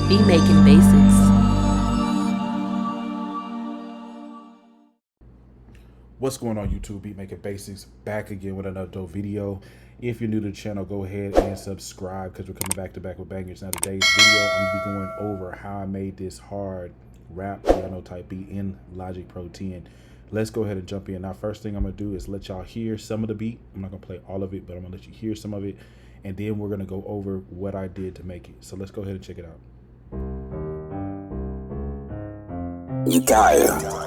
Beat Making Basics. What's going on YouTube? Beat Making Basics back again with another dope video. If you're new to the channel, go ahead and subscribe because we're coming back to back with bangers. Now today's video, I'm gonna be going over how I made this hard rap piano type beat in Logic Pro 10. Let's go ahead and jump in. Now first thing I'm gonna do is let y'all hear some of the beat. I'm not gonna play all of it, but I'm gonna let you hear some of it, and then we're gonna go over what I did to make it. So let's go ahead and check it out. You got it.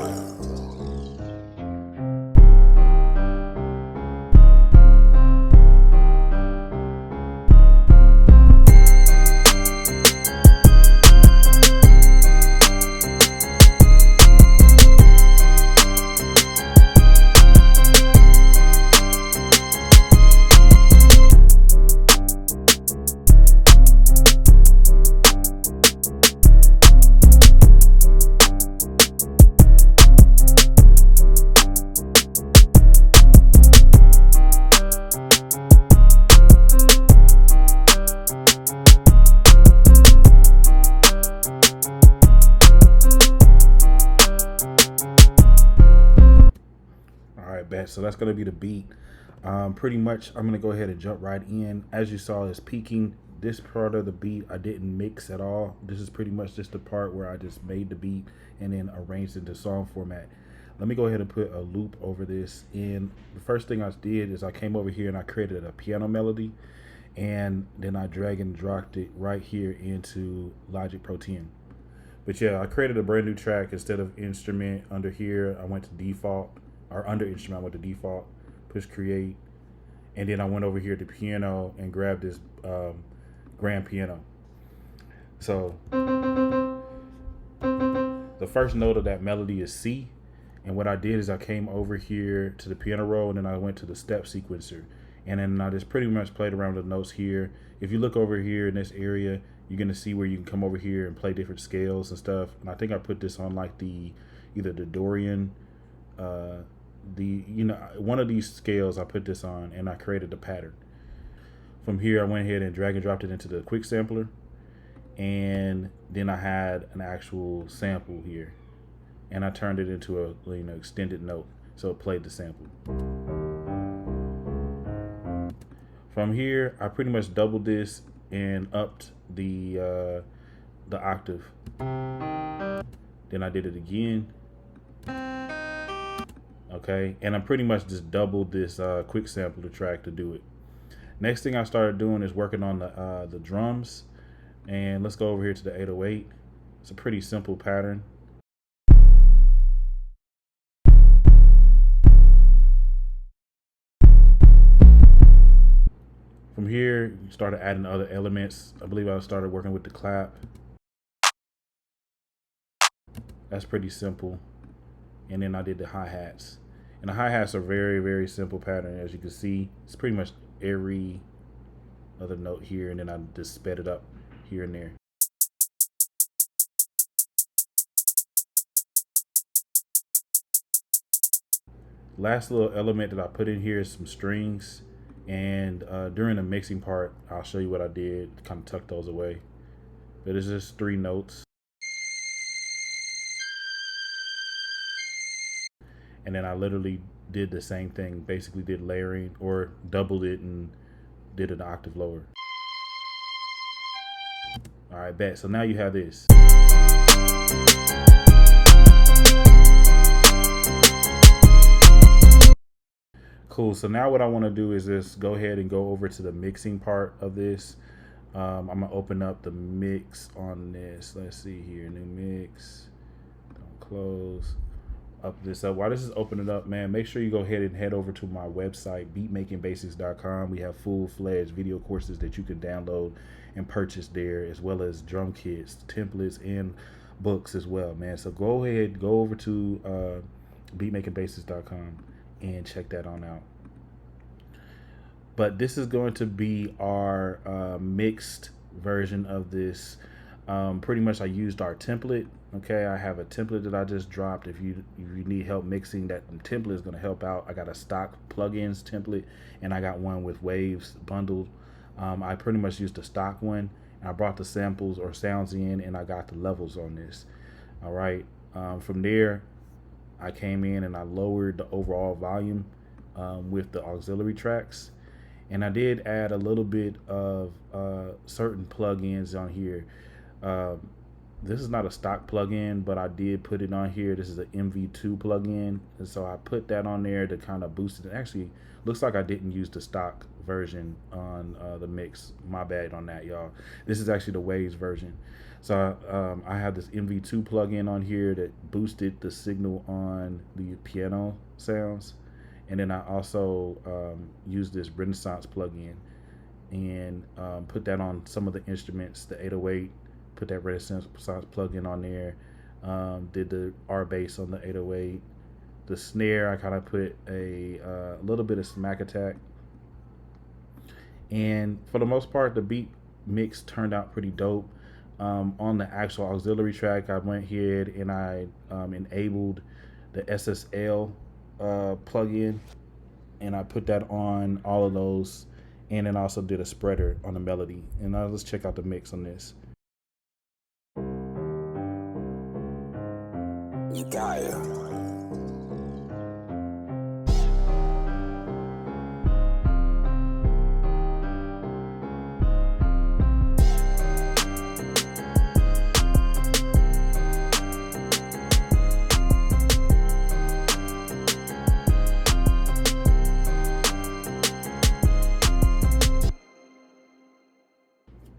So that's going to be the beat. Pretty much I'm going to go ahead and jump right in. As you saw, it's peaking. This part of the beat I didn't mix at all. This is pretty much just the part where I just made the beat and then arranged it into song format. Let me go ahead and put a loop over this. And the first thing I did is I came over here and I created a piano melody, and then I drag and dropped it right here into Logic Pro 10. But yeah, I created a brand new track. Instead of instrument under here, I went to default. Or under instrument, I went to default, push create, and then I went over here to piano and grabbed this grand piano. So the first note of that melody is C, and what I did is I came over here to the piano roll, and then I went to the step sequencer, and then I just pretty much played around with the notes here. If you look over here in this area, you're gonna see where you can come over here and play different scales and stuff. And I think I put this on like either the Dorian, one of these scales I put this on, and I created the pattern. From here I went ahead and drag and dropped it into the quick sampler, and then I had an actual sample here, and I turned it into a extended note, so it played the sample. From here I pretty much doubled this and upped the octave. Then I did it again. Okay, and I pretty much just doubled this quick sampler track to do it. Next thing I started doing is working on the drums, and let's go over here to the 808. It's a pretty simple pattern. From here, you started adding other elements. I believe I started working with the clap. That's pretty simple. And then I did the hi-hats. And the hi-hats are very, very simple pattern. As you can see, it's pretty much every other note here, and then I just sped it up here and there. Last little element that I put in here is some strings, and during the mixing part, I'll show you what I did, kind of tuck those away. But it's just 3 notes. And then I literally did the same thing, basically did layering, or doubled it and did an octave lower. All right, bet. So now you have this. Cool. So now what I want to do is just go ahead and go over to the mixing part of this. I'm gonna open up the mix on this. Let's see here, new mix. Don't close. Up this up. While this is opening up, man, make sure you go ahead and head over to my website, beatmakingbasics.com. We have full-fledged video courses that you can download and purchase there, as well as drum kits, templates, and books as well, man. So go ahead, go over to beatmakingbasics.com and check that on out. But this is going to be our mixed version of this. Pretty much I used our template. Okay, I have a template that I just dropped. If you need help mixing, that template is going to help out. I got a stock plugins template, and I got one with Waves bundled. I pretty much used the stock one, I brought the samples or sounds in, and I got the levels on this. All right. From there, I came in and I lowered the overall volume with the auxiliary tracks, and I did add a little bit of certain plugins on here. This is not a stock plugin, but I did put it on here. This is an MV2 plugin, and so I put that on there to kind of boost it. Actually, looks like I didn't use the stock version on the mix. My bad on that, y'all. This is actually the Waves version. So I have this MV2 plugin on here that boosted the signal on the piano sounds, and then I also used this Renaissance plugin and put that on some of the instruments, the 808. Put that Renaissance plugin on there. Did the R bass on the 808. The snare, I kind of put a little bit of smack attack. And for the most part, the beat mix turned out pretty dope. On the actual auxiliary track, I went ahead and I enabled the SSL plugin, and I put that on all of those, and then also did a spreader on the melody. And now let's check out the mix on this. You got it.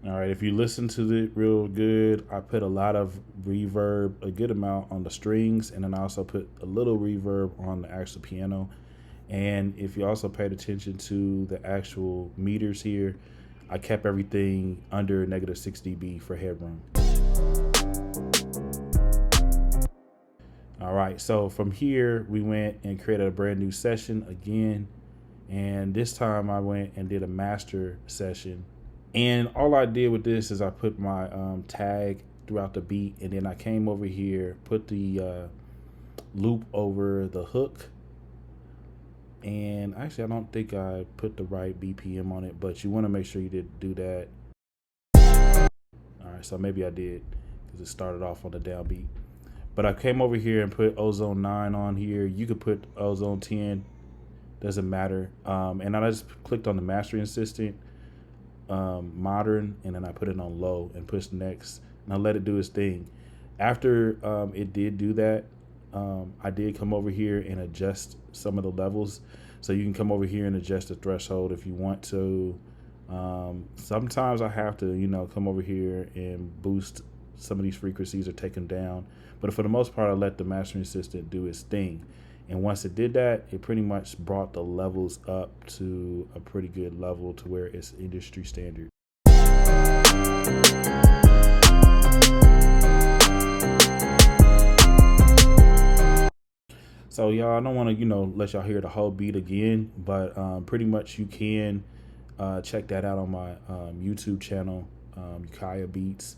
All right, if you listen to it real good, I put a lot of reverb, a good amount on the strings, and then I also put a little reverb on the actual piano. And if you also paid attention to the actual meters here, I kept everything under -6 dB for headroom. All right, so from here, we went and created a brand new session again. And this time I went and did a master session. And all I did with this is I put my tag throughout the beat, and then I came over here, put the loop over the hook. And actually, I don't think I put the right BPM on it, but you want to make sure you did do that. All right, so maybe I did because it started off on the downbeat. But I came over here and put Ozone 9 on here. You could put Ozone 10, doesn't matter. And I just clicked on the mastering assistant. Modern, and then I put it on low and push next, and I let it do its thing. After it did do that, I did come over here and adjust some of the levels. So you can come over here and adjust the threshold if you want to. Sometimes I have to, come over here and boost some of these frequencies or take them down. But for the most part, I let the mastering assistant do its thing. And once it did that, it pretty much brought the levels up to a pretty good level to where it's industry standard. So y'all, I don't want to, let y'all hear the whole beat again, but pretty much you can check that out on my YouTube channel, Ukiah Beats.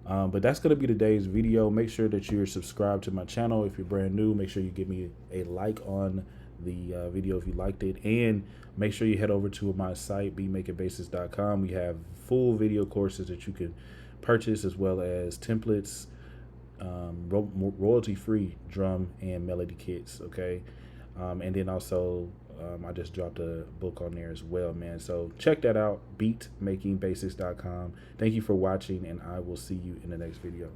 But that's going to be today's video. Make sure that you're subscribed to my channel. If you're brand new, make sure you give me a like on the video if you liked it. And make sure you head over to my site, beatmakingbasis.com. We have full video courses that you can purchase, as well as templates, royalty-free drum and melody kits, okay? And then also, I just dropped a book on there as well, man. So check that out, beatmakingbasis.com. Thank you for watching, and I will see you in the next video.